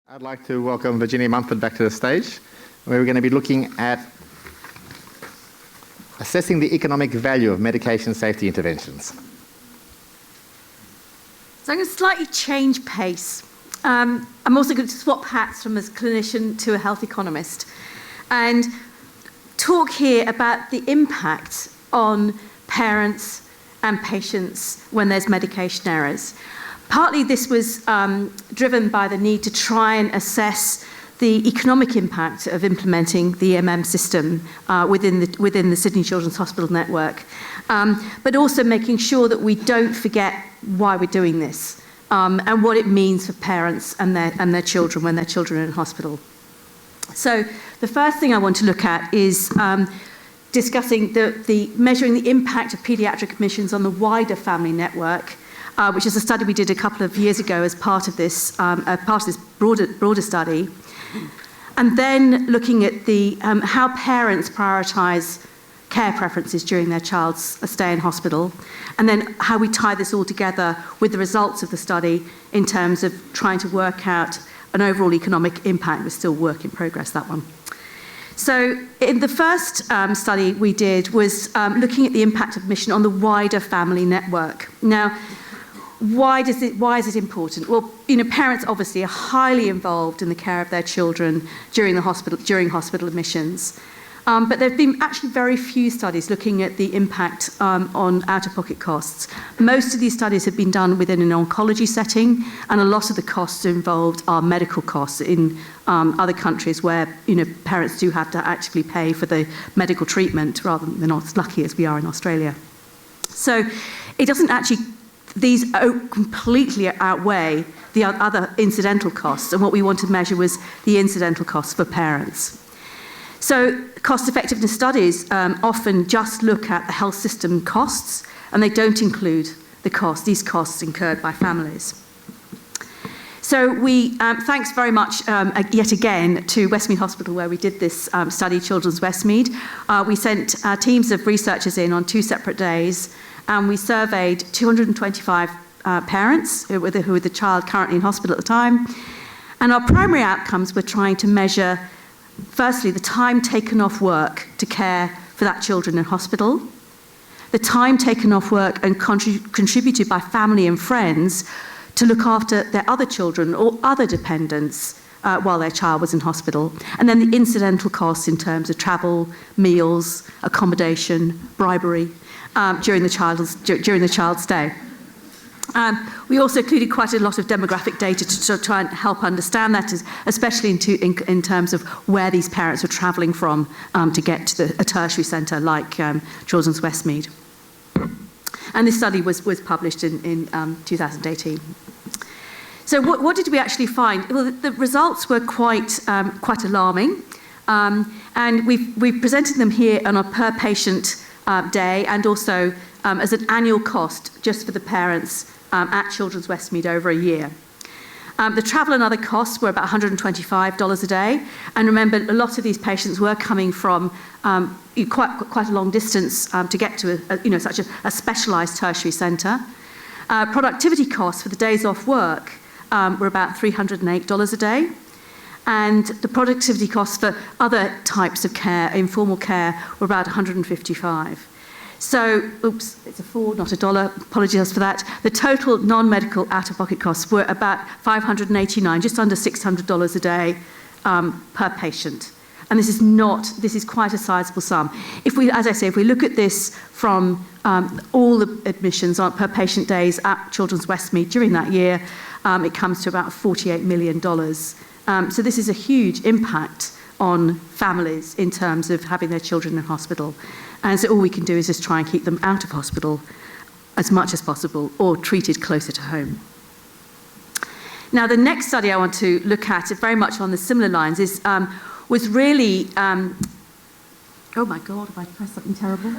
I'd like to welcome Virginia Mumford back to the stage, where we're going to be looking at assessing the economic value of medication safety interventions. So I'm going to slightly change pace. I'm also going to swap hats from a clinician to a health economist and talk here about the impact on parents and patients when there's medication errors. Partly this was driven by the need to try and assess the economic impact of implementing the system within the Sydney Children's Hospital network, but also making sure that we don't forget why we're doing this and what it means for parents and their children when their children are in hospital. So the first thing I want to look at is discussing the measuring the impact of paediatric admissions on the wider family network, which is a study we did a couple of years ago as part of this broader study, and then looking at the how parents prioritise care preferences during their child's stay in hospital, and then how we tie this all together with the results of the study in terms of trying to work out an overall economic impact. We're still work in progress, that one. So in the first study we did was looking at the impact of admission on the wider family network. Now, why is it important? Well, parents obviously are highly involved in the care of their children during hospital admissions. But there have been actually very few studies looking at the impact on out-of-pocket costs. Most of these studies have been done within an oncology setting, and a lot of the costs involved are medical costs in other countries where parents do have to actually pay for the medical treatment rather than not as lucky as we are in Australia. So it doesn't actually. These completely outweigh the other incidental costs, and what we want to measure was the incidental costs for parents. So cost-effectiveness studies often just look at the health system costs, and they don't include these costs incurred by families. So we, thanks very much yet again to Westmead Hospital, where we did this study, Children's Westmead. We sent teams of researchers in on 2 separate days, and we surveyed 225 parents who were the child currently in hospital at the time. And our primary outcomes were trying to measure, firstly, the time taken off work to care for that children in hospital, the time taken off work and contributed by family and friends to look after their other children or other dependents while their child was in hospital, and then the incidental costs in terms of travel, meals, accommodation, bribery during the child's stay. We also included quite a lot of demographic data to try and help understand that, especially in terms of where these parents were travelling from to get to a tertiary centre like Children's Westmead. And this study was published in 2018. So what did we actually find? Well, the results were quite alarming, and we've presented them here on a per patient day, and also as an annual cost just for the parents at Children's Westmead over a year. The travel and other costs were about $125 a day, and remember, a lot of these patients were coming from quite a long distance to get to such a specialised tertiary centre. Productivity costs for the days off work were about $308 a day, and the productivity costs for other types of care, informal care, were about $155. So, oops, it's a $4, not a dollar, apologies for that. The total non-medical out-of-pocket costs were about $589, just under $600 a day per patient. And this is quite a sizable sum. If we look at this from all the admissions on per patient days at Children's Westmead during that year, it comes to about $48 million. So this is a huge impact on families in terms of having their children in hospital. And so all we can do is just try and keep them out of hospital as much as possible, or treated closer to home. Now, the next study I want to look at, very much on the similar lines, was really... oh my God, have I pressed something terrible?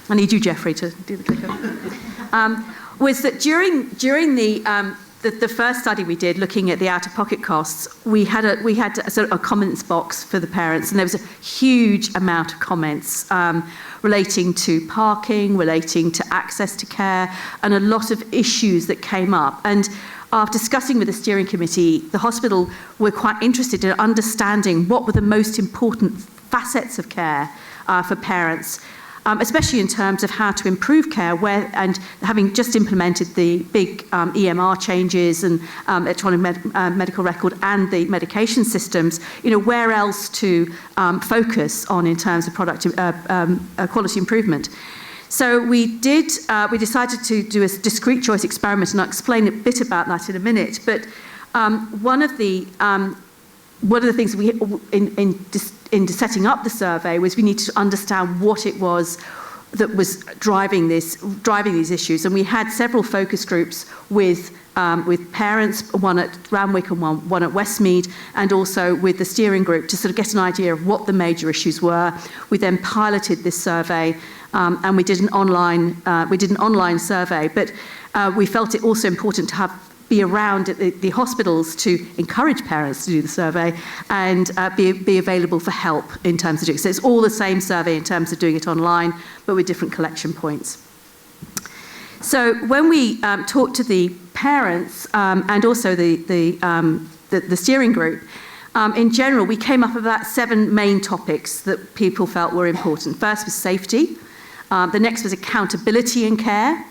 I need you, Jeffrey, to do the clicker. Was that during the the first study we did, looking at the out-of-pocket costs, we had a sort of a comments box for the parents, and there was a huge amount of comments relating to parking, relating to access to care, and a lot of issues that came up. And after discussing with the steering committee, the hospital were quite interested in understanding what were the most important facets of care for parents, especially in terms of how to improve care, and having just implemented the big EMR changes and electronic medical record and the medication systems, where else to focus on in terms of quality improvement. So we decided to do a discrete choice experiment, and I'll explain a bit about that in a minute. But one of the things we in setting up the survey was we needed to understand what it was that was driving these issues, and we had several focus groups with parents, one at Randwick and one at Westmead, and also with the steering group to sort of get an idea of what the major issues were. We then piloted this survey, and we did an online survey, but we felt it also important to be around at the hospitals to encourage parents to do the survey and be available for help in terms of doing it. So it's all the same survey in terms of doing it online, but with different collection points. So when we talked to the parents and also the steering group, in general, we came up with about 7 main topics that people felt were important. First was safety. The next was accountability in care.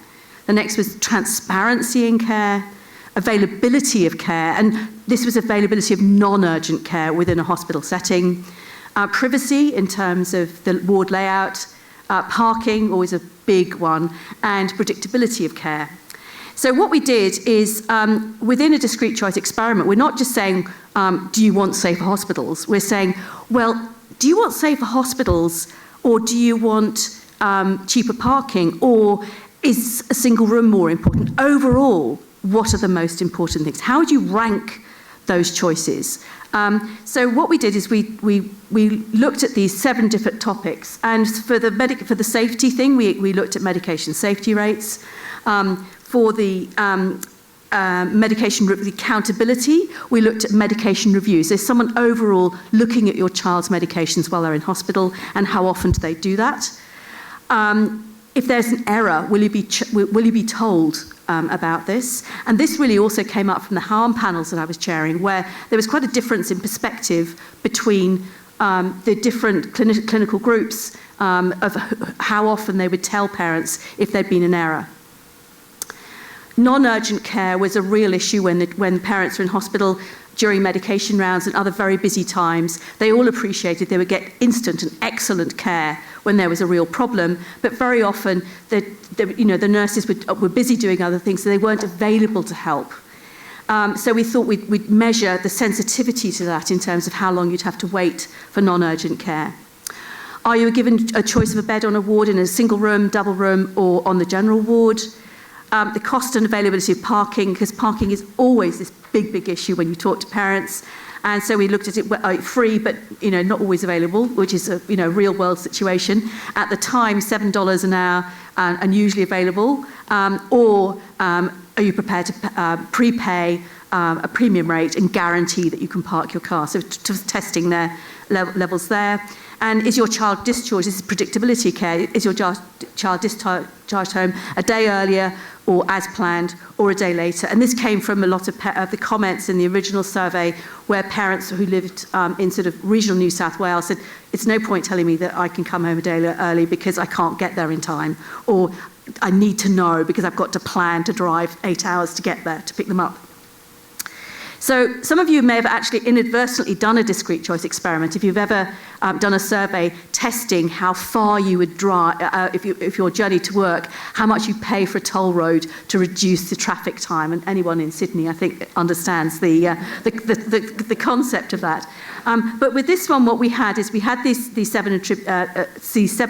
The next was transparency in care. Availability of care, and this was availability of non-urgent care within a hospital setting. Privacy in terms of the ward layout. Parking, always a big one, and predictability of care. So what we did is, within a discrete choice experiment, we're not just saying, do you want safer hospitals? We're saying, well, do you want safer hospitals, or do you want cheaper parking, or is a single room more important? Overall, what are the most important things? How would you rank those choices? So what we did is we looked at these 7 different topics, and for the safety thing, we looked at medication safety rates. For the the accountability, we looked at medication reviews. There's someone overall looking at your child's medications while they're in hospital, and how often do they do that? If there's an error, will you be told about this? And this really also came up from the harm panels that I was chairing, where there was quite a difference in perspective between the different clinical groups of how often they would tell parents if there'd been an error. Non-urgent care was a real issue when parents were in hospital during medication rounds and other very busy times. They all appreciated they would get instant and excellent care when there was a real problem, but very often the nurses were busy doing other things, so they weren't available to help. So we thought we'd measure the sensitivity to that in terms of how long you'd have to wait for non-urgent care. Are you given a choice of a bed on a ward in a single room, double room, or on the general ward? The cost and availability of parking, because parking is always this big issue when you talk to parents. And so we looked at it free, but not always available, which is a real world situation. At the time, $7 an hour and usually available, or are you prepared to prepay a premium rate and guarantee that you can park your car? So testing their levels there. And is your child discharged? This is predictability care. Is your child discharged home a day earlier or as planned or a day later? And this came from a lot of the comments in the original survey where parents who lived in sort of regional New South Wales said, it's no point telling me that I can come home a day early because I can't get there in time, or I need to know because I've got to plan to drive 8 hours to get there to pick them up. So some of you may have actually inadvertently done a discrete choice experiment. If you've ever done a survey testing how far you would drive, if your journey to work, how much you pay for a toll road to reduce the traffic time. And anyone in Sydney, I think, understands the concept of that. But with this one, what we had is we had these seven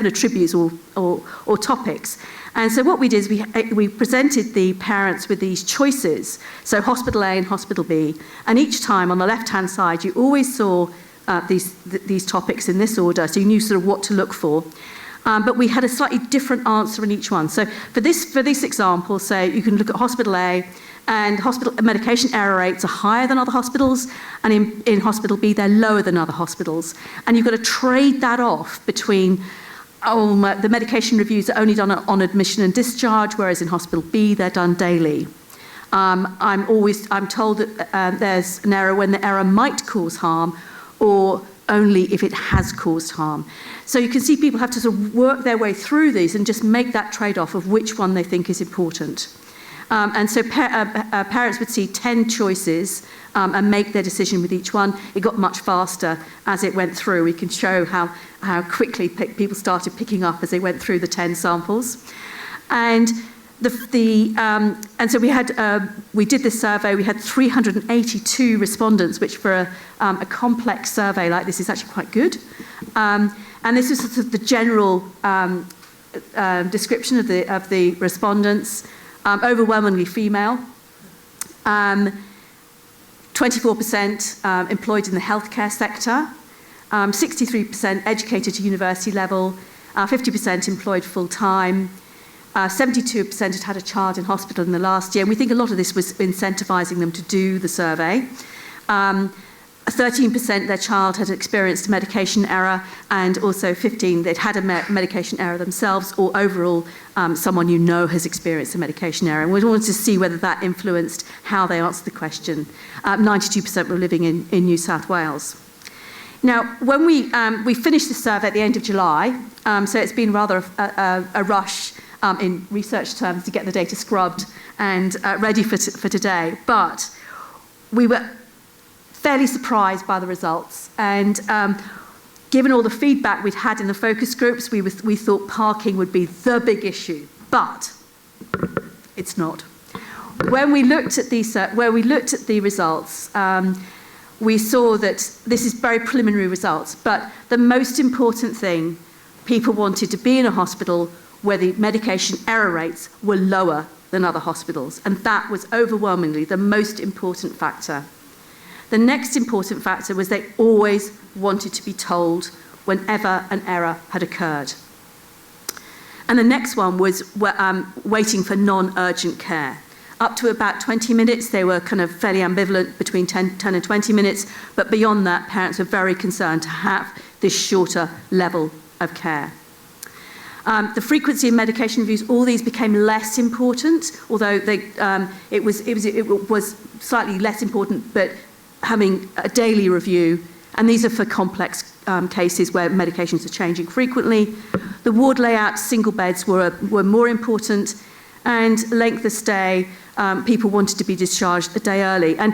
attributes or topics. And so what we did is we presented the parents with these choices, so hospital A and hospital B, and each time on the left-hand side you always saw these topics in this order, so you knew sort of what to look for. But we had a slightly different answer in each one. So for this example, say you can look at hospital A, And hospital medication error rates are higher than other hospitals, and in hospital B, they're lower than other hospitals. And you've got to trade that off between, the medication reviews are only done on admission and discharge, whereas in hospital B, they're done daily. I'm told that there's an error when the error might cause harm, or only if it has caused harm. So you can see people have to sort of work their way through these and just make that trade-off of which one they think is important. And so parents would see 10 choices and make their decision with each one. It got much faster as it went through. We can show how quickly people started picking up as they went through the 10 samples. And so we did this survey. We had 382 respondents, which for a complex survey like this is actually quite good. And this is sort of the general description of the respondents. Overwhelmingly female, 24% employed in the healthcare sector, 63% educated to university level, 50% employed full-time, 72% had a child in hospital in the last year. And we think a lot of this was incentivising them to do the survey. 13% their child had experienced a medication error, and also 15% they'd had a medication error themselves, or overall someone you know has experienced a medication error. And we wanted to see whether that influenced how they answered the question. 92% were living in New South Wales. Now, when we finished the survey at the end of July, so it's been rather a rush in research terms to get the data scrubbed and ready for today, but we were fairly surprised by the results. And given all the feedback we'd had in the focus groups, we thought parking would be the big issue, but it's not. When we looked at the results, we saw that this is very preliminary results, but the most important thing, people wanted to be in a hospital where the medication error rates were lower than other hospitals, and that was overwhelmingly the most important factor. The next important factor was they always wanted to be told whenever an error had occurred. And the next one was waiting for non-urgent care. Up to about 20 minutes, they were kind of fairly ambivalent between 10 and 20 minutes, but beyond that, parents were very concerned to have this shorter level of care. The frequency of medication reviews, all these became less important, although it was slightly less important, but having a daily review, and these are for complex cases where medications are changing frequently. The ward layout, single beds were more important, and length of stay, people wanted to be discharged a day early. And,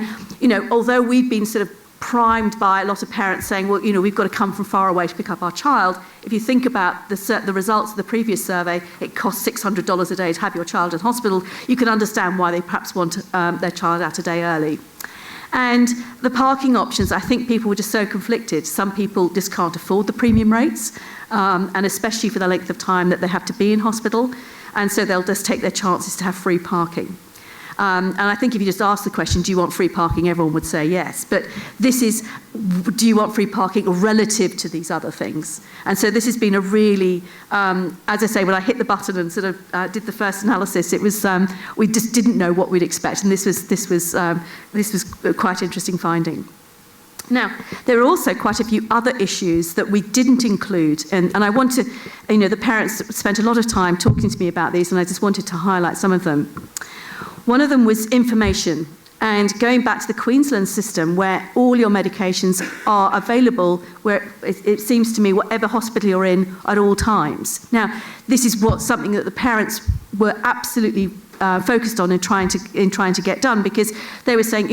although we've been sort of primed by a lot of parents saying, well, we've got to come from far away to pick up our child, if you think about the results of the previous survey, it costs $600 a day to have your child in hospital, you can understand why they perhaps want their child out a day early. And the parking options, I think people were just so conflicted. Some people just can't afford the premium rates, and especially for the length of time that they have to be in hospital, and so they'll just take their chances to have free parking. And I think if you just ask the question, do you want free parking, everyone would say yes. But this is, do you want free parking relative to these other things? And so this has been a really, as I say, when I hit the button and sort of did the first analysis, it was, we just didn't know what we'd expect. And this was quite interesting finding. Now, there are also quite a few other issues that we didn't include, and I want to, the parents spent a lot of time talking to me about these, and I just wanted to highlight some of them. One of them was information, and going back to the Queensland system where all your medications are available, where it seems to me whatever hospital you're in at all times. Now, this is something that the parents were absolutely focused on in trying to get done, because they were saying,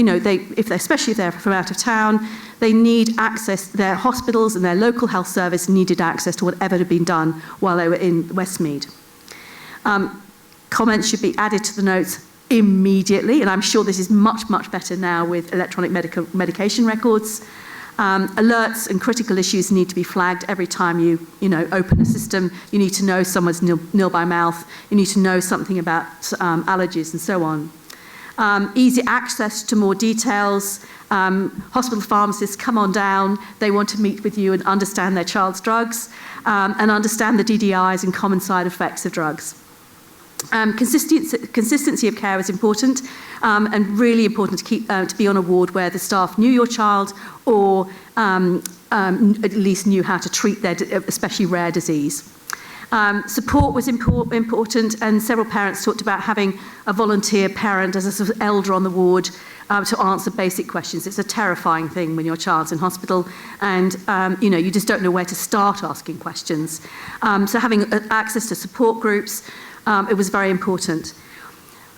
especially if they're from out of town, they need access. Their hospitals and their local health service needed access to whatever had been done while they were in Westmead. Comments should be added to the notes immediately, and I'm sure this is much, much better now with electronic medication records. Alerts and critical issues need to be flagged every time you open a system. You need to know someone's nil by mouth. You need to know something about allergies and so on. Easy access to more details. Hospital pharmacists, come on down. They want to meet with you and understand their child's drugs and understand the DDIs and common side effects of drugs. Consistency of care was important, and really important to keep to be on a ward where the staff knew your child, or at least knew how to treat their especially rare disease. Support was important, and several parents talked about having a volunteer parent as a sort of elder on the ward to answer basic questions. It's a terrifying thing when your child's in hospital, and you just don't know where to start asking questions. So having access to support groups, it was very important.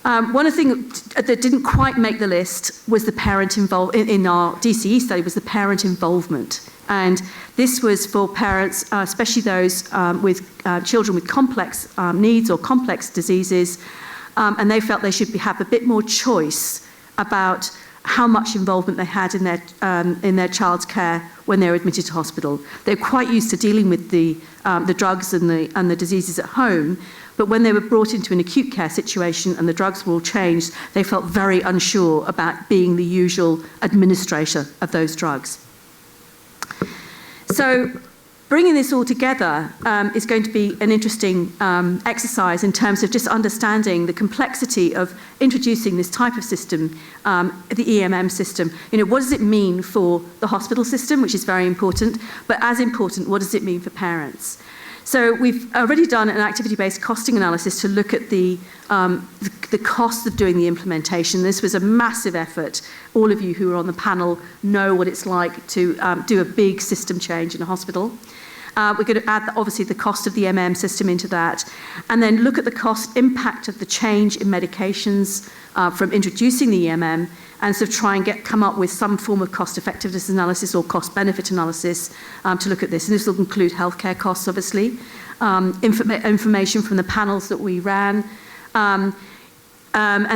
One of the things that didn't quite make the list was the parent involved in our DCE study, was the parent involvement. And this was for parents, especially those with children with complex needs or complex diseases, and they felt they should have a bit more choice about how much involvement they had in their child's care when they were admitted to hospital. They're quite used to dealing with the drugs and the diseases at home, but when they were brought into an acute care situation and the drugs were all changed, they felt very unsure about being the usual administrator of those drugs. So bringing this all together is going to be an interesting exercise in terms of just understanding the complexity of introducing this type of system, the EMM system. What does it mean for the hospital system, which is very important, but as important, what does it mean for parents? So we've already done an activity-based costing analysis to look at the cost of doing the implementation. This was a massive effort. All of you who are on the panel know what it's like to do a big system change in a hospital. We're going to add, obviously, the cost of the MM system into that, and then look at the cost impact of the change in medications from introducing the EMM, and sort of try and come up with some form of cost effectiveness analysis or cost benefit analysis to look at this. And this will include healthcare costs, obviously, information from the panels that we ran, and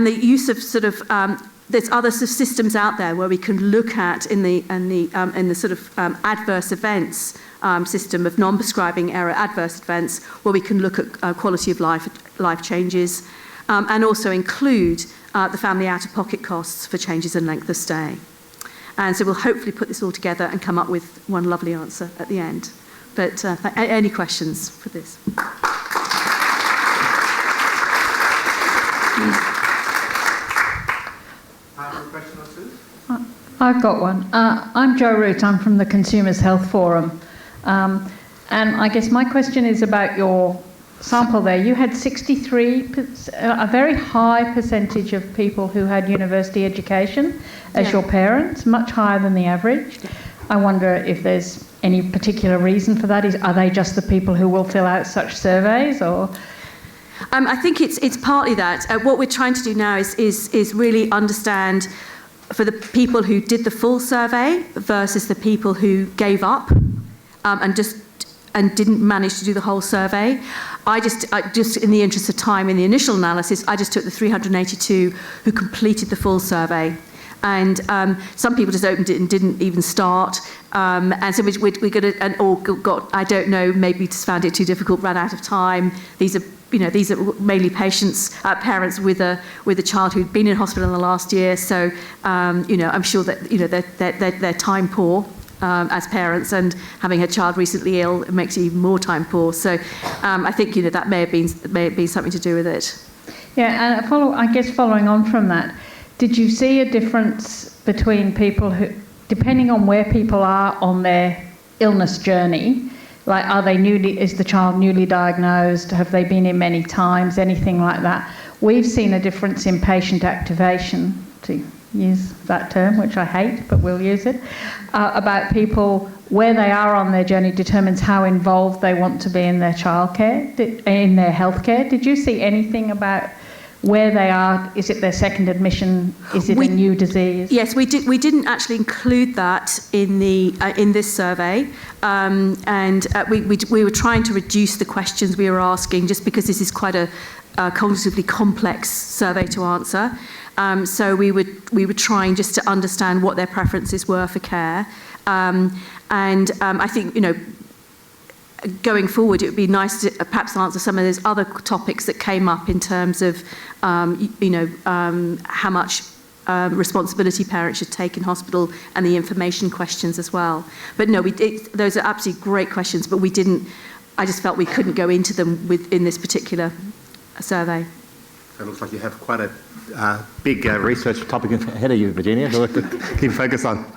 the use of sort of there's other sort of systems out there where we can look at in the sort of adverse events system of non-prescribing error adverse events, where we can look at quality of life changes, and also include the family out-of-pocket costs for changes in length of stay. And so we'll hopefully put this all together and come up with one lovely answer at the end. But any questions for this? I've got one. I'm Jo Root. I'm from the Consumers Health Forum. And I guess my question is about your sample there. You had 63, a very high percentage of people who had university education as your parents, much higher than the average. I wonder if there's any particular reason for that. Are they just the people who will fill out such surveys, or...? I think it's partly that. What we're trying to do now is really understand for the people who did the full survey versus the people who gave up and didn't manage to do the whole survey. I just in the interest of time in the initial analysis, I just took the 382 who completed the full survey. And some people just opened it and didn't even start. And so we got, I don't know, maybe just found it too difficult, ran out of time. These are mainly parents with a child who'd been in hospital in the last year. So, I'm sure that they're time poor as parents, and having a child recently ill, it makes you even more time poor. So, I think that may have been something to do with it. Yeah, and following on from that, did you see a difference between people who, depending on where people are on their illness journey, like is the child newly diagnosed, have they been in many times, anything like that? We've seen a difference in patient activation, to use that term, which I hate, but we'll use it, about people, where they are on their journey determines how involved they want to be in their childcare, in their healthcare. Did you see anything about where they are? Is it their second admission? Is it a new disease? Yes, we did. We didn't actually include that in this survey, and we were trying to reduce the questions we were asking, just because this is quite a cognitively complex survey to answer. So we were trying just to understand what their preferences were for care, and I think going forward, it would be nice to perhaps answer some of those other topics that came up in terms of, how much responsibility parents should take in hospital, and the information questions as well. But no, those are absolutely great questions, but we didn't. I just felt we couldn't go into them in this particular survey. So it looks like you have quite a big research topic ahead of you, Virginia, to keep focus on.